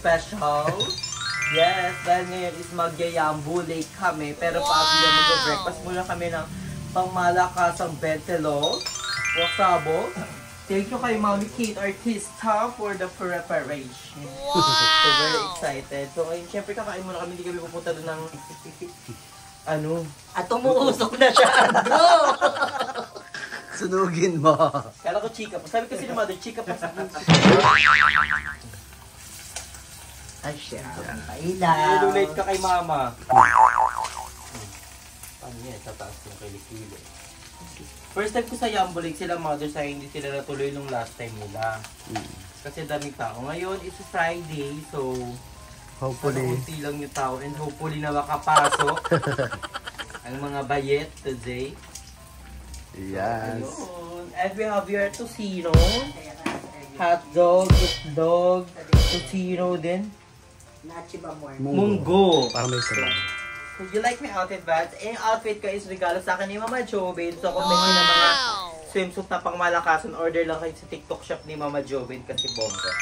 special. Yes, dahil ngayon is magyayambu late kami. Pero paano yan mag-breakfast muna kami ng pangmalakasang bentelo. Wasabo. Thank you kay Mami Kate Artista for the preparation. Wow! So very excited. So ayun, syempre kakain muna kami. Hindi kami pupunta doon ng ano? At umuusok na siya, Andrew! Sunugin mo. Kala ko chika pa. Sabi kasi ni Mother, chika pa sa Ay, siya. Pailaw. Ilulate ka kay Mama. Paano yan? Tataas yung kilikili. First time ko sa Yambo Lake sila Mother sa hindi sila natuloy nung last time nila. Kasi daming tao. Ngayon, it's a Friday, so hopefully unti lang yung tao and hopefully na makapasok ang mga bayet today. Yes. So, and we have here tocino, hot dog, dog, tocino din. Munggo. Para may sarap. So, you like my outfit, Vats? Eh, yung outfit ko is regalo sa akin ni Mama Jobin. So, kung may ng mga swimsuit na pangmalakasan, order lang kayo sa TikTok shop ni Mama Jobin kasi bongga.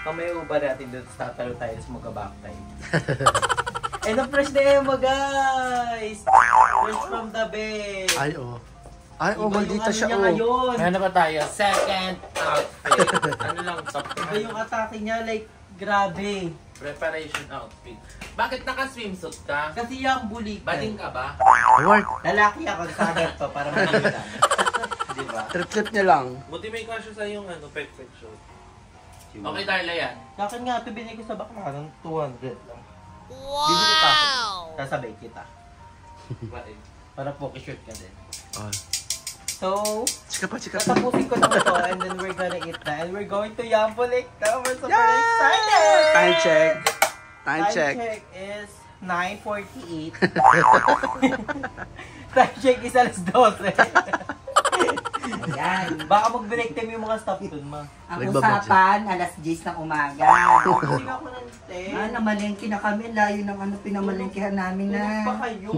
Kamay uba natin doon, tatalo tayo sa mag-back time. And the fresh na Emma, guys! Fresh from the bed! Ay, oh. Ay, oh, maldita siya, oh. Ngayon. Ano ba tayo? Second outfit. Ano lang top? Iba yung atake niya, like, grabe. Preparation outfit. Bakit naka-swimsuit ka? Kasi yung bulik. Bading ka ba? Award. Lalaki ako sa agad to para makita. Diba? Trip-trip niya lang. Buti may kasyo sa yung ano, perfect show. Okay, Darla yan. Kakin nga ito, binigay ko sa bakla ng 200 lang. Wow! Bibili pa ako. Sasabay kita. Bakit? Para poke shirt ka din. Oh. So, Chika pa. tatapusin ko na ito and then we're gonna eat na. And we're going to Yambo Lake now. We're super excited! Time check. Time Time check. check is 9:48. Time check is alas 12. Ayan. Baka mag-break time yung mga staff dun, ma. Ang usapan, alas 10 ng umaga. Kasi ako ng 10. Namalengke na kami. Layo ng ano pinamalengkehan namin Tulog pa na. kayo.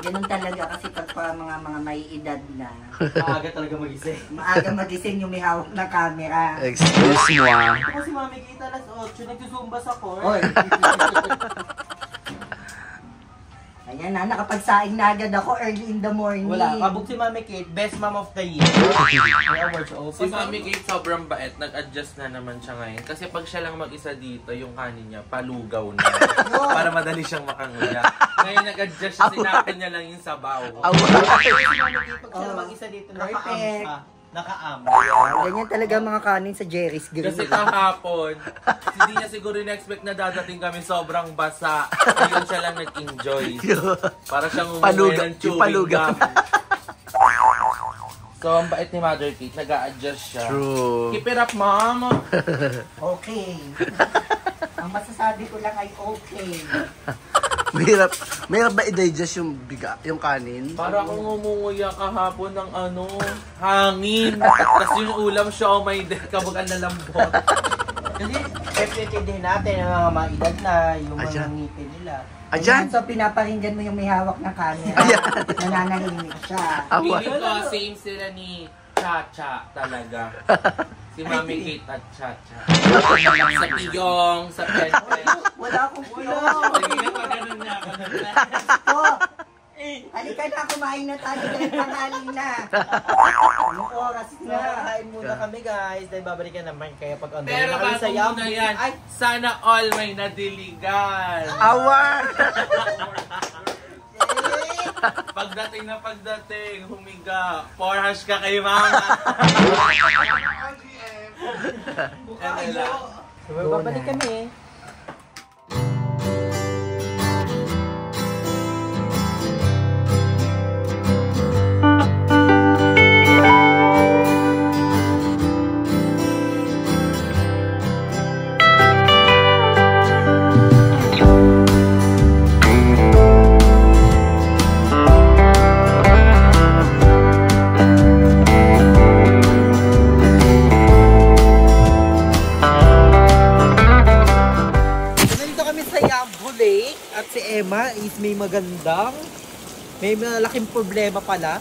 Ganun talaga kasi pag mga may edad na. Maaga talaga magising. Maaga magising yung may hawak na camera. Excuse mo, ah. Ito kasi mami kita alas 8, nagsusumba sa court. Oy. Ayan na, nakapagsaing na agad ako early in the morning. Wala, kabog si Mami Kate, best mom of the year. May awards Si also. Mami Kate sobrang bait. Nag-adjust na naman siya ngayon. Kasi pag siya lang mag-isa dito, yung kanin niya, palugaw na. Para madali siyang makanguya. Ngayon nag-adjust siya, sinapin niya lang yung sabaw. Si Mami Kate, pag sila mag-isa dito, naka-am siya. Naka-am. Ganyan talaga mga kanin sa Jerry's Grill. Kasi kahapon, hindi niya siguro in-expect na dadating kami sobrang basa. Ngayon siya lang nag-enjoy. Para siyang umuwi ng chewing gum. So, ang bait ni Mother Kate, nag-a-adjust siya. True. Keep it up, Mom! Okay. Ang masasabi ko lang ay okay. Mahirap ba i-digest yung kanin? Para akong umunguya kahapon ng ano, hangin. Tapos yung ulam, siomay din, kabagan na lambot. Kasi, siyempre din natin ang mga maedad na, yung mga Ayan. ngipin nila. Ayan! So pinaparinggan mo yung may hawak na camera. Nananahimik siya. Feeling ko, same sila ni Cha-Cha talaga. Si Mami Kate at Cha-Cha. Sa piyong, sa pen-pen. Wala akong pulo. Sige na pa ganun na ako. Oh, halika na, kumain na tayo dahil pangaling na. Anong oras So, na? kain muna kami guys, dahil babalikan naman kaya pag on Pero na kami bago sa Yambo. muna yan, Ay, sana all may nadiligan. Award! Pagdating, humiga. 4 hash ka kay Mama. so, babalik kami. Emma is may may malaking problema pala.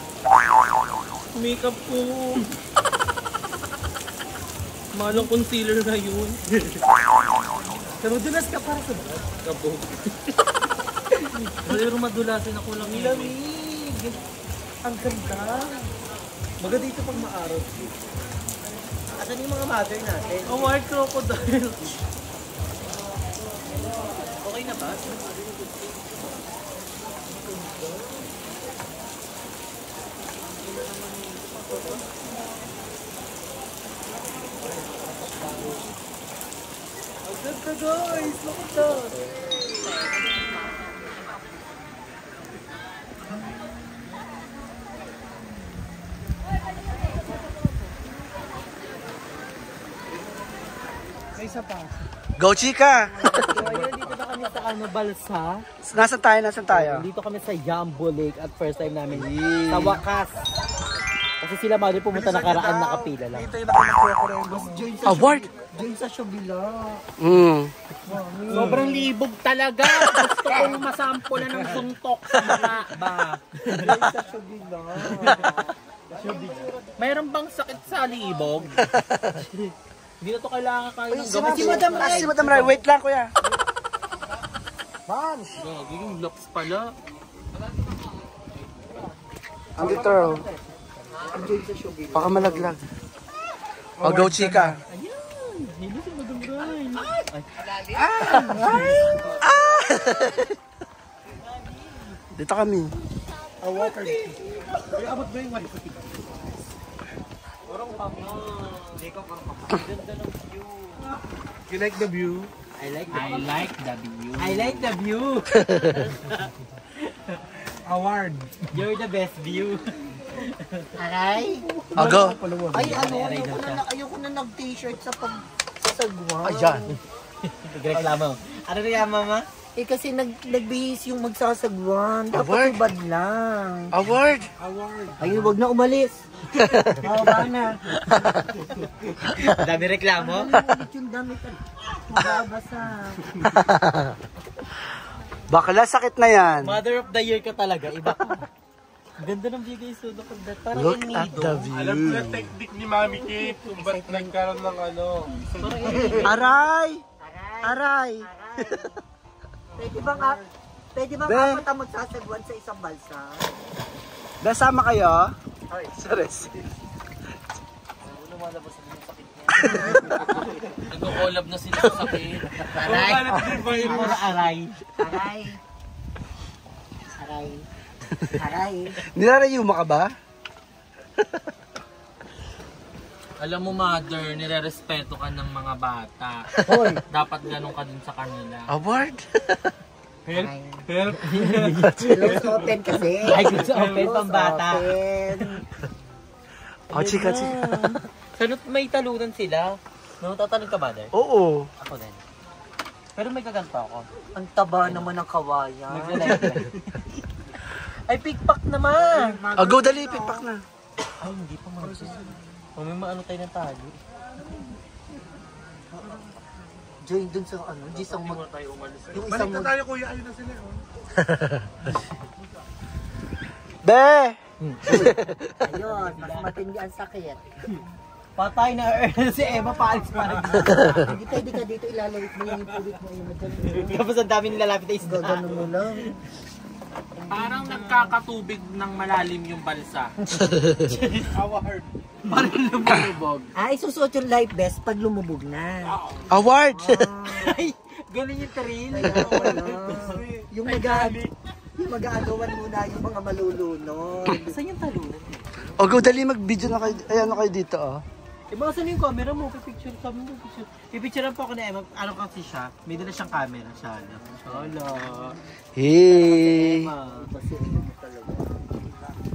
Makeup ko. Malang concealer na yun. Madulas ka para sa Kabog. Pero madulasin ako lang yun. lamig. Ang ganda. Maganda dito pag maaraw. Asan yung mga mother natin? Oh, white crocodile. Okay na ba? Ang ganda guys! Look at that! May isa pa. Go, chika! So ayun, dito na kami sa Balsa. Nasaan tayo? Dito kami sa Yambo Lake at first time namin sa wakas. Kasi sila mali pumunta nakaraan nakapila lang. Ito yung nakakakuha Award! Diyan sa Shubila. Sobrang libog talaga. Gusto kong masampulan ng suntok sa mga ba. Diyan sa Shubila. Mayroon bang sakit sa libog? Hindi na to kailangan kayo ng Si gamot. Madam Rai, wait lang kuya. Gagawin locks pala. Andito raw. Baka malaglag. O, go, chika. Hindi si Madam Ray. Dito kami. You like the view? I like the view. I like the view. Award. You're the best view. Aray. O, go. Ay, ayoko na nag-t-shirt sa pagsasagwa. Ayan. Nagreklamo. Ano reklamo ma? Eh kasi nagbihis yung magsasagwan. Award. Dapat ubad lang. Award! Ayun, wag na umalis. Oo, ba na. Dami reklamo? Ulit yung damit at mababasa. Bakla, sakit na yan. Mother of the year ka talaga. Iba ka. Ganda ng bigay sudo ko. Parang Look El at Nido. the view. Alam ko na technique ni Mami Kate kung ba't nagkaroon ng ano. Aray! Aray! Pwede bang Be. apat ang magsasagwan sa isang balsa? Nasama kayo? Sa resi. Nag-collab na sila sa sakit. Aray. Aray. Aray. Aray. Aray. Nilarayuma ka ba? Alam mo, mother, nire-respeto ka ng mga bata. Dapat ganun ka din sa kanila. Award? Help. Close open kasi. Ay, close open, pambata. Open. O, chika. Sanot may talunan sila. No, tatanong ka ba, Der? Oo. Ako din. Pero may kaganto ako. Ang taba naman ng kawayan. Magla-like. Ay, pickpack naman! O, go, dali, pipak na. Ay, hindi pa mga. May maano tayo ng tali. Join dun sa ano, isang mag... Tayo umalis. Yung isang mag... tayo kuya, ayun na sila. Be! Ayun, mas matindi ang sakit. Patay na si Emma, paalis pa rin. Hindi pwede ka dito ilalawit mo yung pulit mo. Tapos ang dami nilalapit na isda. Gagano mo lang. Parang nagkakatubig ng malalim yung balsa. Award. Parang lumulubog. Isusuot yung life vest pag lumubog na. Award! Ay, ganun yung trail. Yung mag-aagawan muna yung mga malulunod. Saan yung talunan? O, go, dali, mag-video na kayo. Ay, ano kayo dito, oh. Diba, saan yung camera mo? Pipicture kami. Pipicturean po ako na Emma. Ano kasi siya? May dala siyang camera. Shala. Hey! Kasi ano talaga.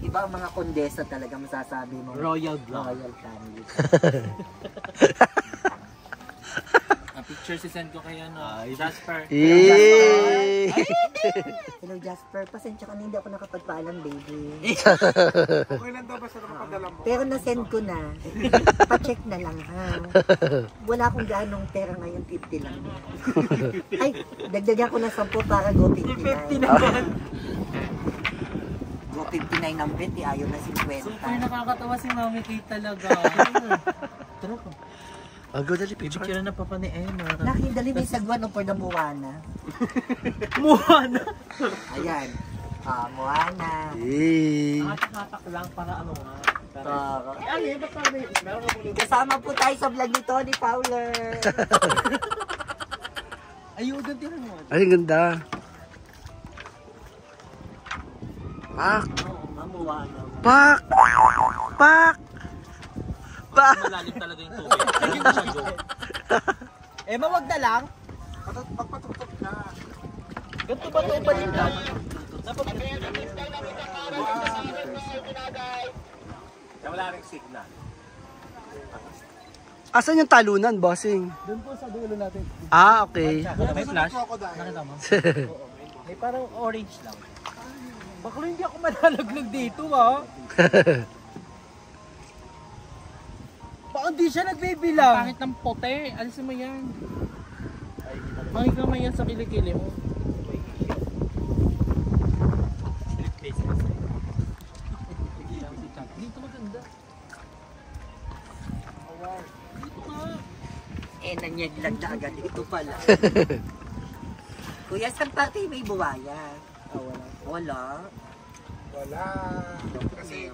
Iba ang mga kondesa talaga masasabi mo. Royal vlog. Royal family. Picture si send ko kay ano, Jasper. Hey! Hello Jasper, pasensya ka na hindi ako nakapagpaalam baby. Okay lang daw ba sa nakapadala mo? Pero na-send ko na. Pa-check na lang ha. Wala akong ganong pera ngayon, 50 lang. Ay, dagdagan ko na 10 para go 59. 50 naman. Go 59 ang bet, ayaw na 50. Super nakakatawa si Mami Kate talaga. Oh, go dali, picture. Picture na papa ni Emma. Laki, dali may sagwan for the Moana. Moana. Ayan. Moana. Yay! Hatak lang para ano nga. Ay, kasama po tayo sa vlog ni Tony Fowler. Ayun, gantihan mo. Ay, ang ganda. Pak! Moana. Pak! Pak! Pak! Malalim talaga yung tubig. Hindi na siya go. Emma, wag na lang. Pagpatutok ka. Ganto ba ito pa rin lang? Wala rin signal. Asan yung talunan, bossing? Doon po sa dulo natin. Ah, okay. May flash? Crocodile. Nakita mo? May parang orange lang. Bakla hindi ako malalaglag dito ah. Baka hindi siya nagbibilang. Pangit ng pote. Alisin mo yan. Mahigamay yan sa kilikili mo. Dito maganda. Nanyaglag na agad. Ito pala. Kuya, saan pati may buwaya? Wala. Wala. Kasi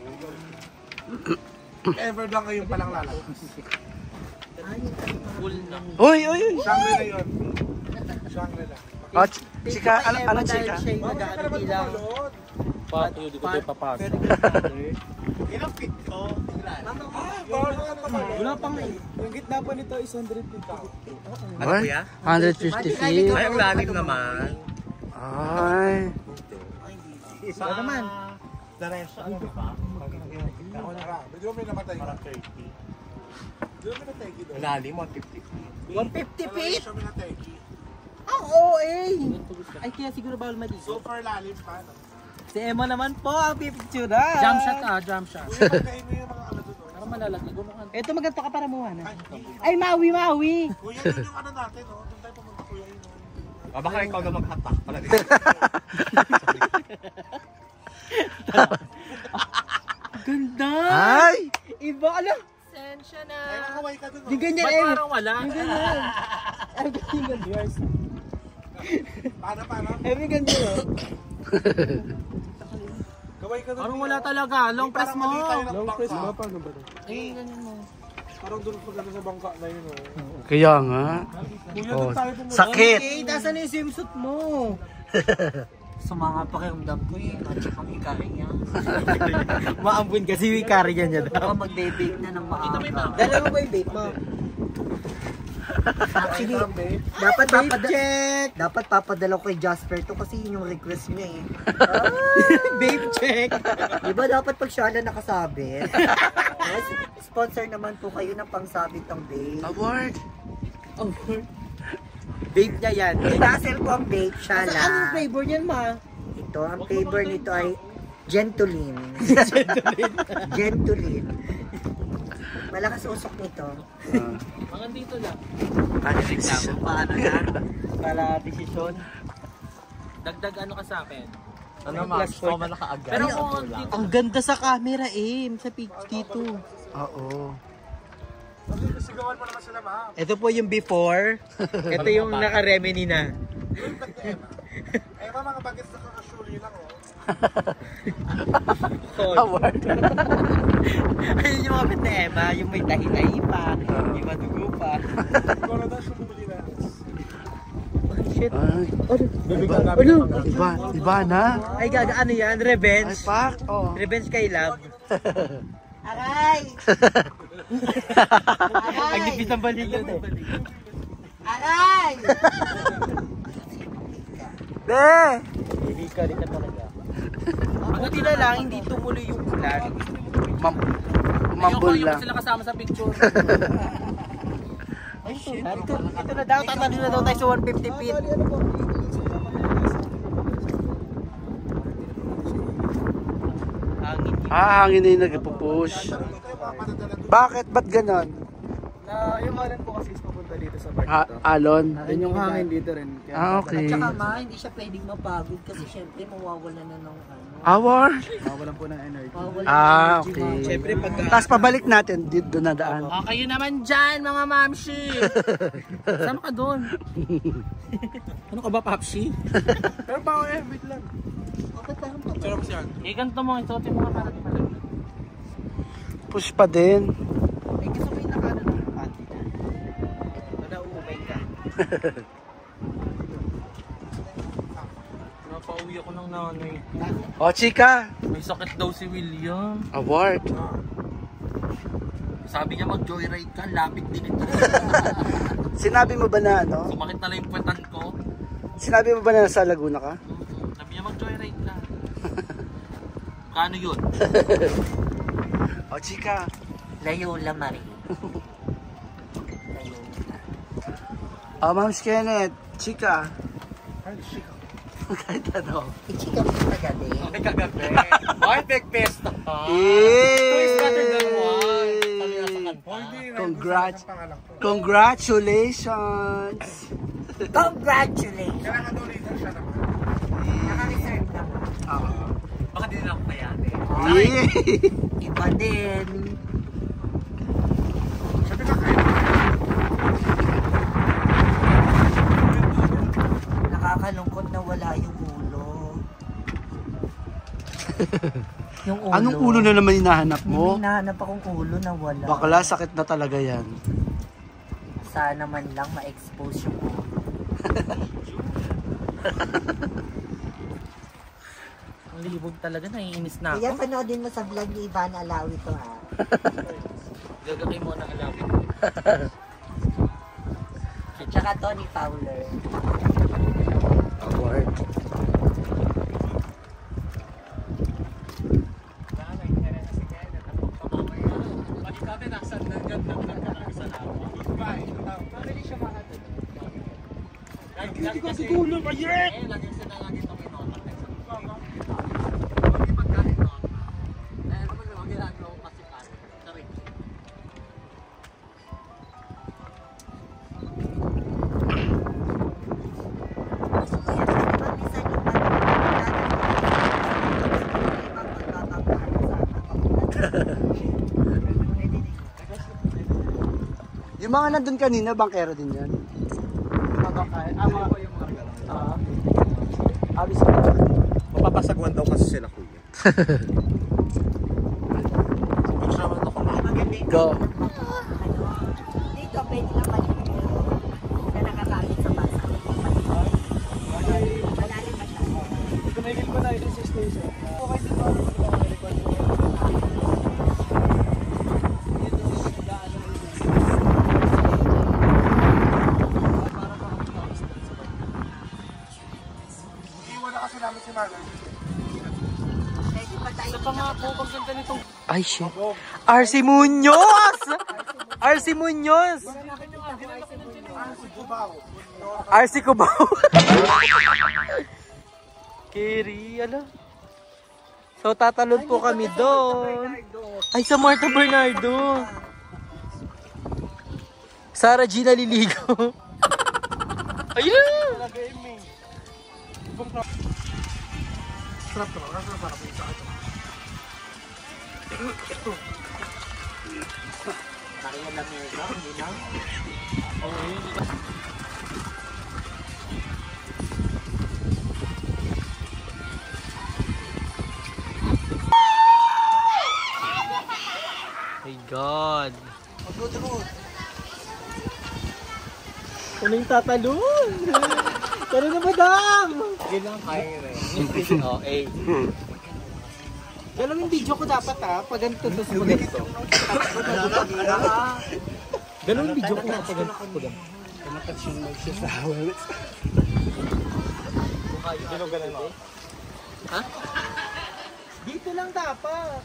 ever lang ngayon palang lalabas. Full na. Uy, uy, uy! Shangri-La yun. Shangri-La. Oh, chika, ano chika? Siya yung nag-ano bilang. Pat, yun, di ko tayo papasa. Ilang feet to? Wala pang yung gitna pa nito is 150. Ano kuya? 150 feet. Ay, ang lalim naman. Ay. Sa naman. Diretso, ano ba? Medyo may namatay. Parang 30. Medyo may natay doon. Lalim, 150. 150 feet? Medyo may natay. Ang OA! Ay, kaya siguro bawal maligo. Super lalim pa. No? Si Emma naman po ang pipicturean. Jump shot jump shot. Kuya, pagkain mo yung mga ano doon. Para malalaglag mo ka. Ito maganto ka para muha na. Ay, Maui! Kuya, yun yung ano natin, no? Doon tayo pumunta, kuya, yun. Baka ikaw na maghatak pala dito. Ganda! Ay! Iba, alam! Sensya na. Ay, nakaway ka doon, no? Di ganyan, Ba't Emma. parang wala? Di ganyan. Ay, ganyan, yours. Paano? Emma, ganyan, oh. Kaway ka doon. Parang wala talaga. Long press mo. Long press mo? Paano ba ito? Ayun, ganyan mo. Parang doon pagkano sa bangka na yun, oh. Kaya nga. Kuya, Oh, doon tayo pumunta. sakit! Okay, nasa na yung swimsuit mo? Sa mga pakiramdam ko yun. At saka ang ikari niya. Maambun kasi yung carrier niya daw. Baka magbe-bake na ng maaga. Dala mo ba yung vape mo? Actually, dapat papadala ko kay Jasper to kasi yun yung request niya eh. Vape check! Diba dapat pag siya na nakasabit? Yes, sponsor naman po kayo ng pangsabit ng vape. Award! Vape niya yan. Tassel ko ang vape siya Anong la. flavor niyan, ma? Ito, ang flavor nito ay Gentulin. Gentulin. Malakas usok nito. Hanggang dito lang. Paano na? Para desisyon. Dagdag ano ka sa akin? Ano, ma'am? So, malakaagad. Pero kung dito. Ang ganda sa camera eh. Sa page dito. Oo. Sigawan mo naman sila, ma'am. Ito po yung before. Ito yung naka-remedy na. Yung tag-Emma. Emma, mga bagets na kakasuli lang, oh. Award! Ayun yung mga pet na Emma. Yung may tahi-tahi pa. Yung madugo pa. Kora daw siya bumili na. Shit. Ay, Ano? iba na. Ay, gaga, ano yan? Ay, Revenge? pak! Oh. Revenge kay Love. Aray! Nagnipis ang balikat eh. Aray! Be! Ibika rin ka talaga. Buti na lang, hindi tumuloy yung ulan. Mambol Ayoko, lang. sila kasama sa picture. Ay, shit. Ito na daw, tatalo na daw tayo sa 150 feet. Hangin. Hangin na yung nagpupush. Bakit? Ba't ganon? Na yung malan po kasi is papunta dito sa bar Ha, dito. Alon. Yun yung hangin dito rin. Ah, okay. At saka ma, hindi siya pwedeng mapagod kasi syempre mawawala na ng ano. Hour? Mawalan po ng energy. Mawawala Ah, ng energy, okay. mawawala. Siyempre pag Tapos pabalik natin, dito na daan. kayo naman dyan, mga mamshi! Sama ka doon. Ano ka ba, Papsi? pero pa wait lang. Bakit parang pag- Sarap siya. Ikanto mo, isuotin mo nga para di pala. Push pa din. Eh, gusto mo yung nakano ng panty na? Nauumay ka. Napauwi ako ng nanay. O, chika. May sakit daw si William. Award. Sabi niya mag-joyride ka, lapit din ito. Sinabi mo ba na ano? Sumakit na lang yung puwetan ko. Sinabi mo ba na nasa Laguna ka? Sabi niya mag-joyride ka. Kano yun? O, chika. Layola Marie. O, Ma'ams Kenneth. Chika. Ay, shika. Kahit ano. Ichika mo sa gabi. Ay, kagabi. Ay, pekpesta pa. Yay! better than one. Sabi nga sa kanta. Congrats. Congratulations! Congratulations! Kailangan doon later siya naman. Naka-reserve naman. Baka di na ako mayate. Yay! Iba din. Sabi na kayo. Nakakalungkot na wala yung ulo. Yung ulo. Anong ulo na naman hinahanap May mo? hinahanap akong ulo na wala. Bakla, sakit na talaga yan. Sana man lang ma-expose yung ulo. Ang libog talaga, naiinis na Kaya ako. panoodin mo sa vlog ni Ivan Alawi to ha. Gagakay mo ng alawin. Tsaka Tony Fowler. Award. Hindi ko siguro kayo. Yung mga nandun kanina, bankero din yan. Abis ka na. Mapapasagwan daw kasi sila kuya. Go. Dito, pwede na maliit. Na nakakalit sa basa. Malalim pa siya. Tumigil ko na ito sa station. Okay dito. Iwan na kasi namin si Marlon. Pwede pa tayo. Sa pangako, pag ganda nitong Ay, shit. RC Muñoz! RC Muñoz! RC Cubao. Kiri, ala. So, tatalon po kami doon. Ay, sa Marta Bernardo. Sarah Gina Liligo. Ayun! Sarap to. Sarap ito. Kaya lang yun, hindi na. My God. Ano yung tatalon? Ano na, madam? Ganang kaya rin. Oh, eh. Ganun yung video ko dapat ha, pag ganito to sa ganito. Ganun yung video ko na pag ganito. Kanatouch yung magsasawa. Ganun o. Ha? Dito lang dapat.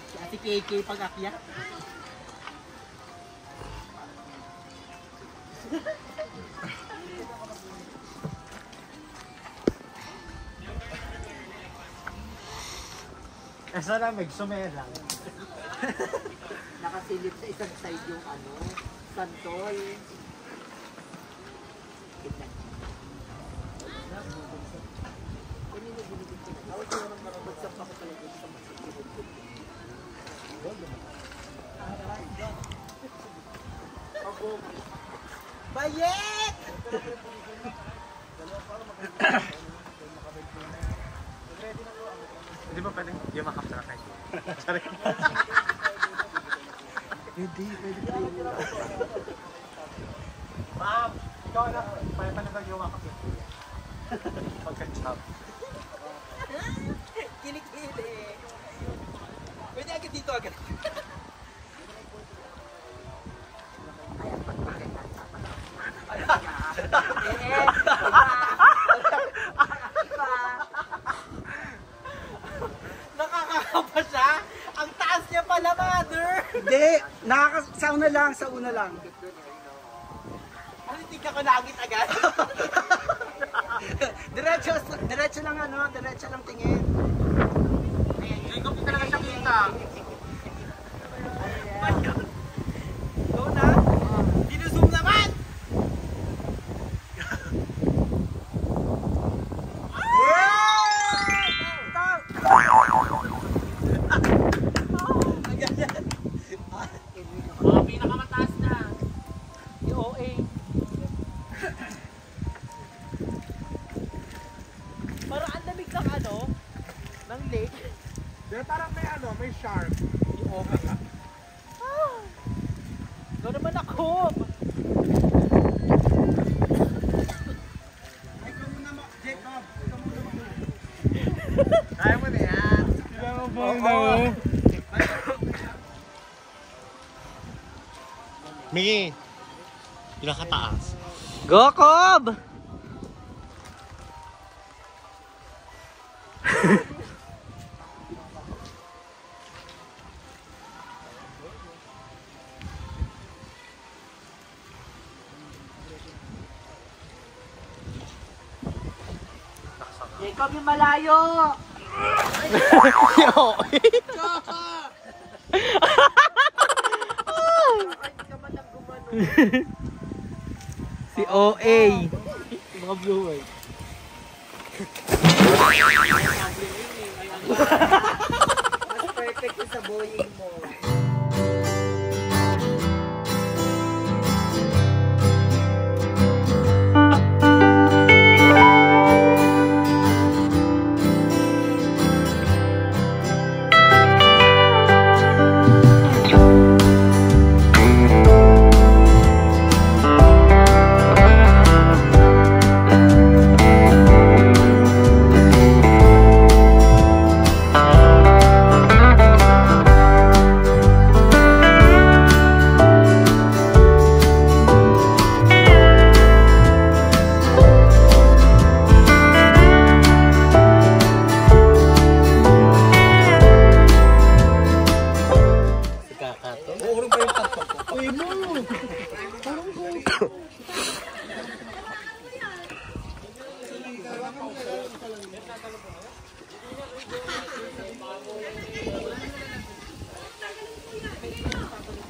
Si Ate KK pag-akyat. Asa na, may sumelang. Nakasilip sa isang side yung ano, santol. Tignan. Kanina binigyan ko na. Tawag ko naman marabagsak ako pala dito sa masikirod ko. Bayet! Hindi ba pwede yung makapsara kayo? Pwede. Ma'am, ikaw na. Paano ba yung makapsara? Pagka-chop. Kilikili. Pwede agad dito agad. Nakakakapa siya? Ang taas niya pala, mother! Hindi, sa una lang. Tingnan ko langit agad. Diretso lang tingin. Hindi ko talaga siya kita. Go na? Ginuzoom naman! Mga pinakamataas na. Yung OA. Parang ang lamig ng ano, ng lake. Pero parang may shark. Yung OA. Ikaw naman ako. Kaya mo na yan. Migi, pinakataas. Go, Cob! Jacob, yung malayo! Si OA. Mga viewers. Mas perfect yung sa Boeing mo.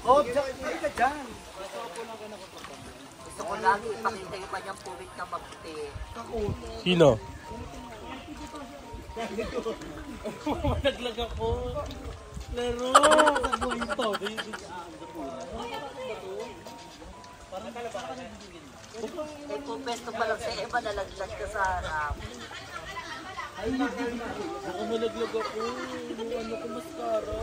Oh, ay ka dyan. Gusto ko lagi ipakita yung kanyang puwit na magte. Sino? Naglag ako. Laro. Ito. May pupesto pa lang sa Eva, nalaglag ka sa harap. Baka malaglag ako. Ano ko mascara.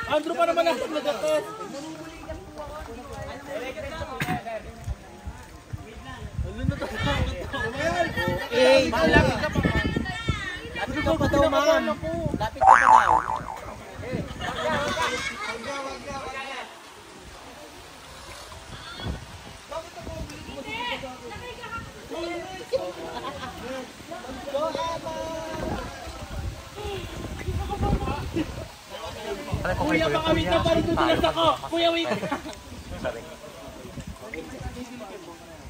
Andrew pa naman ang nag-test. Eh, lapit ka pa. Lapit ka pa daw, ma'am. Lapit ka pa daw. Kuya, baka wait na parang dudulas ako. Kuya, wait.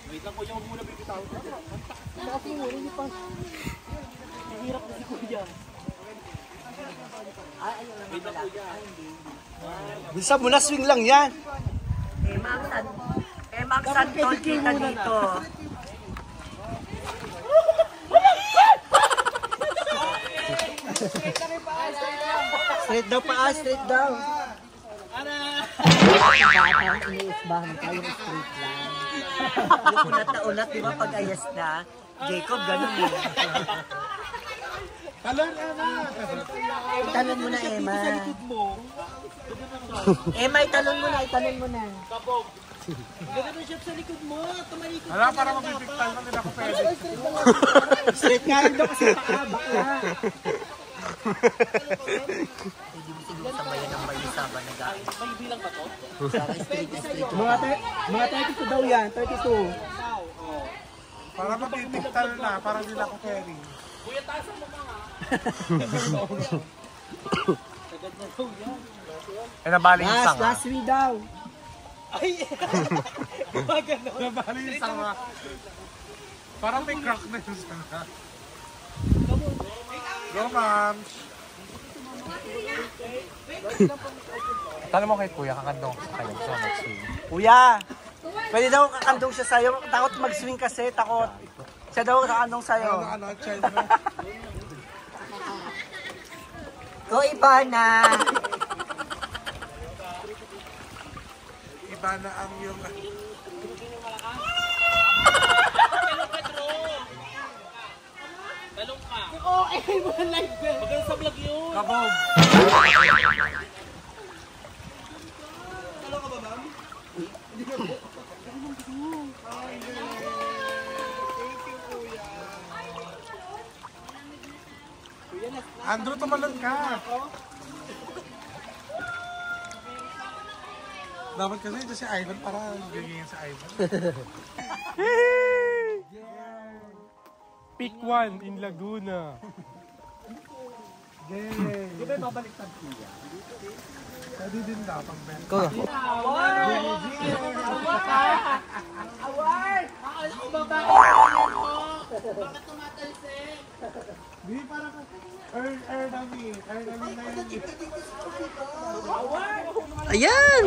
Wait lang, kuya, huwag muna bibig. Bisa mo na, swing lang yan. Mang Santol kita dito. Straight daw pa, straight daw. Iniisbahan tayo straight lang. Yung unat na unat, di ba pag ayas na? Jacob, ganun eh. Talon, Emma! Italon mo na, Emma. Emma, italon mo na, italon mo na. Wala, para mapipiktal na nila ko pwede. Straight nga rin daw kasi paa, bakla. Hindi mo siguro sabayan ng Balisaba na gawin. May bilang ba to? Straight. Mga 32 daw yan, 32. Para mapipiktal na, para nila ko pwede. Eh, nabali yung sanga. Last swing daw. Nabali yung sanga. Parang may crack na yung sanga. Go, moms! Tanong mo kay Kuya, kakandong kayo sa mag-swing. Kuya, pwede daw kakandong siya sa'yo. Takot mag-swing kasi, takot. Siya daw kakandong sa'yo. Ano, child na? Go, Ivana! Iba na ang yung... Kabog! Andrew, tumalon ka! Dapat kasi ito si Ivan para gagawin si Ivan. Pick 1 in Laguna. Di ba babaliktad kuya? Pwede din daw pang benta. Go. Di parang Ernamin na yun. Ayan!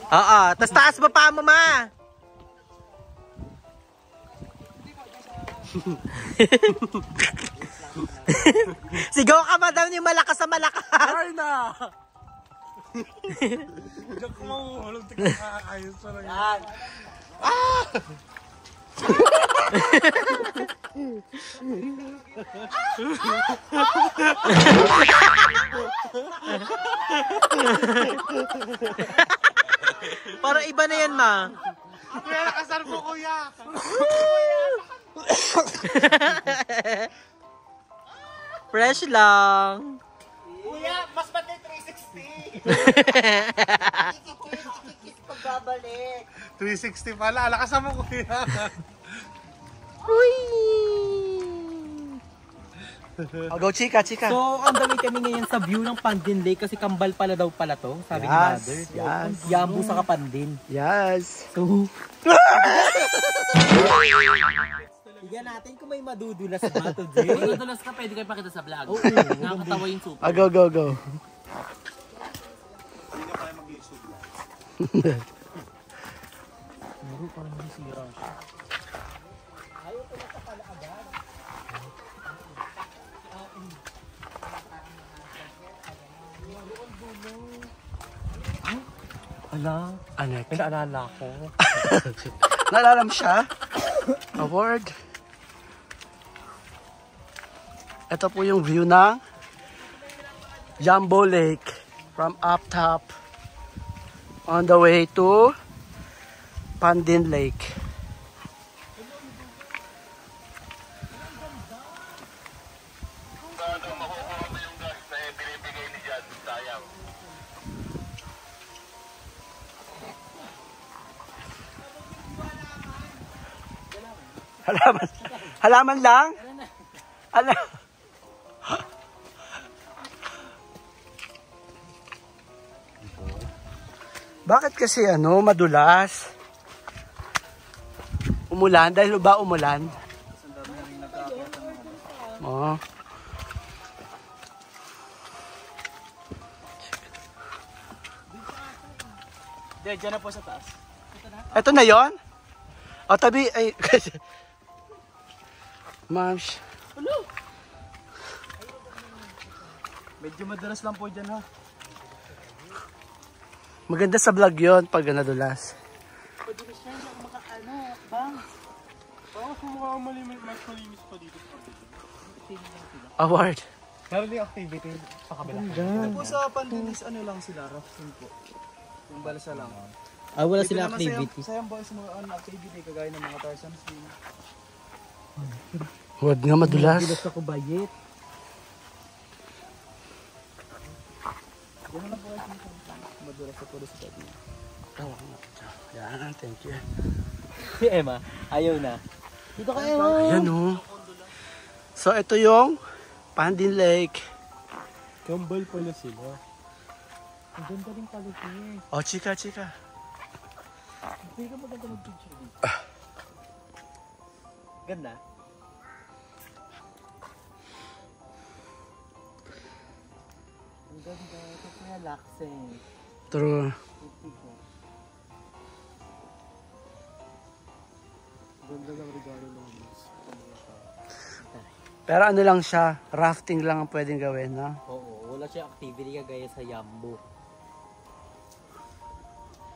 Oo, tas taas mo pa mo, ma! Sigaw ka, madam, yung malakas sa malakas! Ay na! Joke mo, walang tignan ayos pa lang yan. Para iba na yan, ma. Kuya, nakasar mo kuya! Fresh lang. Kuya, mas matay 360. Kikis pagbabalik. 360 pala, alakasan mo kuya! Uy! Oh, go, chika, chika. So, on the way kami ngayon sa view ng Pandin Lake kasi kambal pala daw pala to, sabi ni Yes, mother. yes. Yambu sa Kapandin. Yes. So, tignan natin kung may madudulas ba to, Jay. Madudulas ka, pwede kayo pakita sa vlog. Oo. Nakakatawa yung super. Go, go, go. Ala, Anek. may naalala ko. Naalala mo siya? Award. Ito po yung view ng Jumbo Lake from up top on the way to Pandin Lake. Halaman lang? Bakit kasi madulas? Umulan? Dahil ba umulan? Oo. Diyan na po sa taas. Ito na yon? O tabi, ay, kasi... Mams. Medyo madalas lang po dyan ha. Maganda sa vlog yon pag nadulas. Madalas siya, hindi ako bang? Baka kung mas malinis pa dito. Award. Meron din activity sa kabila. Po sa Pandinis, lang sila, rafting po. Yung balsa lang. Wala sila activity. Sayang ba sa mga activity, kagaya ng mga Tarzan swing. Huwag nga madulas. Madulas ako bayit. Yan lang po kasi madulas sa puro sa tabi. Yan, thank you. Si Emma, ayaw na. Dito ka Emma. Ayan So ito yung Pandin Lake. Kambal pala sila. Ang ganda rin pala siya. Oh, chika. Hindi ka maganda mag-picture dito. Ganda? Ang ganda. Ito relaxing. True. Ganda ng regalo ng Miss. Pero ano lang siya, rafting lang ang pwedeng gawin, no? Oo, wala siya activity kagaya sa Yambo.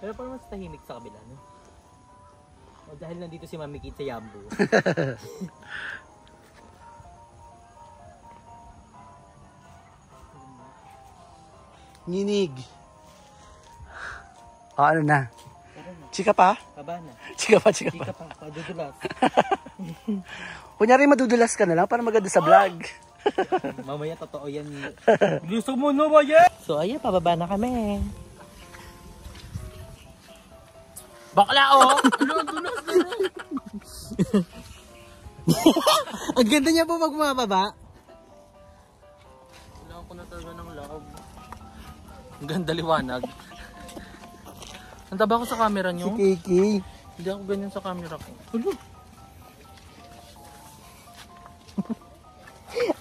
Pero parang mas tahimik sa kabila, no? O dahil nandito si Mami Kit sa Yambo. Nginig. O, ano na? Chika pa? Kaba na. Chika pa. Chika pa, padudulas. Kunyari madudulas ka na lang para maganda sa vlog. Mamaya totoo yan. Gusto mo na ba yan? So ayun, pababa na kami. Bakla oh! Dulas na yun. Ang ganda niya po pag mababa. Kailangan ko na talaga ng loob. Ang ganda liwanag. Ang taba ko sa camera nyo. Kiki. Hindi ako ganyan sa camera ko.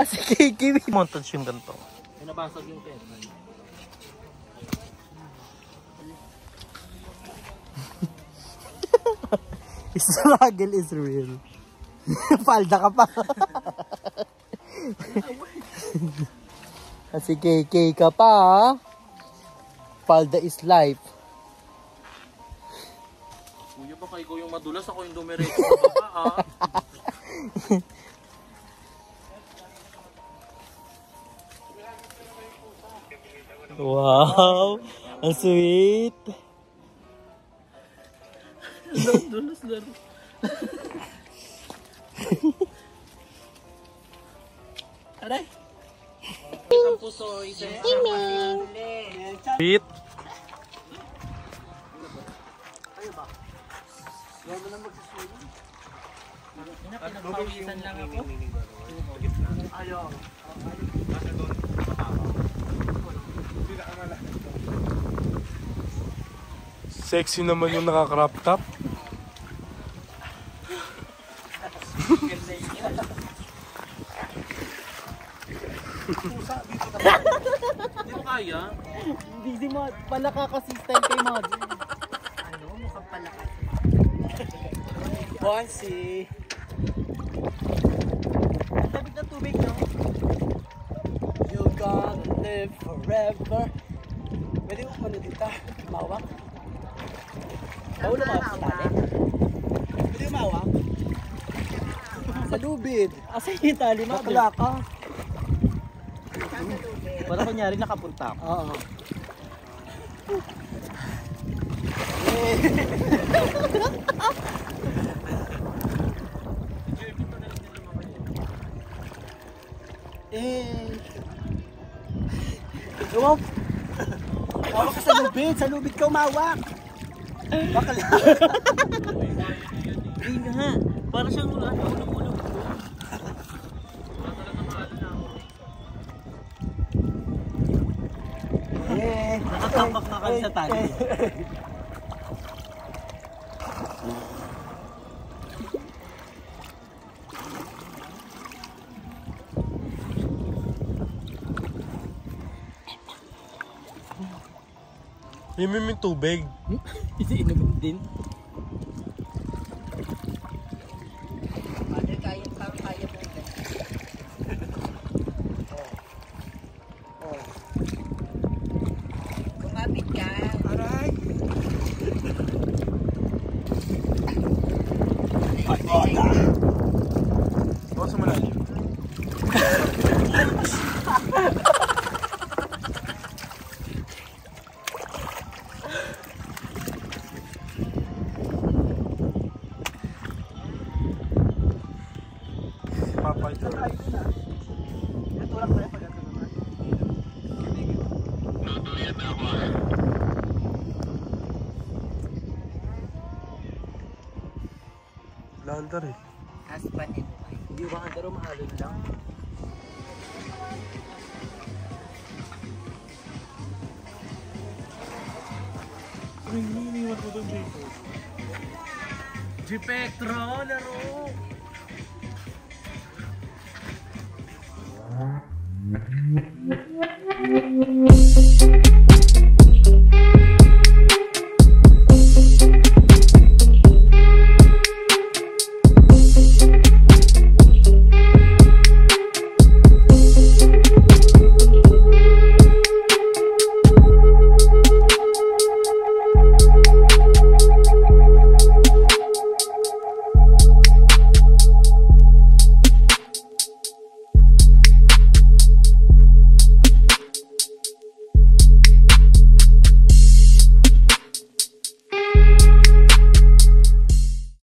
Si Kiki. Montage yung ganito. Ay, nabasag yung pen. Struggle is real. Palda ka pa. Kasi KK ka pa. Palda is life. Kuya, baka ikaw yung madulas, ako yung dumiretso sa baba ah. Wow! Ang sweet! Dulas laro. Aray! Isang puso, isa. Pit. Pinagpawisan lang ako. Sexy naman yung naka-crop top. Hindi mo kaya? Hindi mo pala kakasistay kay Mod. Ano? Mukhang palakas. Bonsi! Ang tabig ng tubig, no? You're gonna live forever. Pwede mo pala dito. Mawak. Bawal mo mawak sa tali. Pwede mo mawak. Sa lubid. Asa yung tali mo? Bakla ka. Wala kunyari nakapunta ako. Oo. Wow! Mawak ka sa lubid! Sa lubid ka umawak! Bakal! Hindi nga. Para siyang ulog-ulog. Nakatambak na kami sa tali. Inom yung tubig. Hindi inumin din. Mother, kaya mo. Kumapit ka. Aray! Baka sa malalim. Papa George. Landar eh. Husband and wife. Hindi ba ang daro mahalon lang? Uy, iniiwan mo doon, Jacob. Gpetro, laro!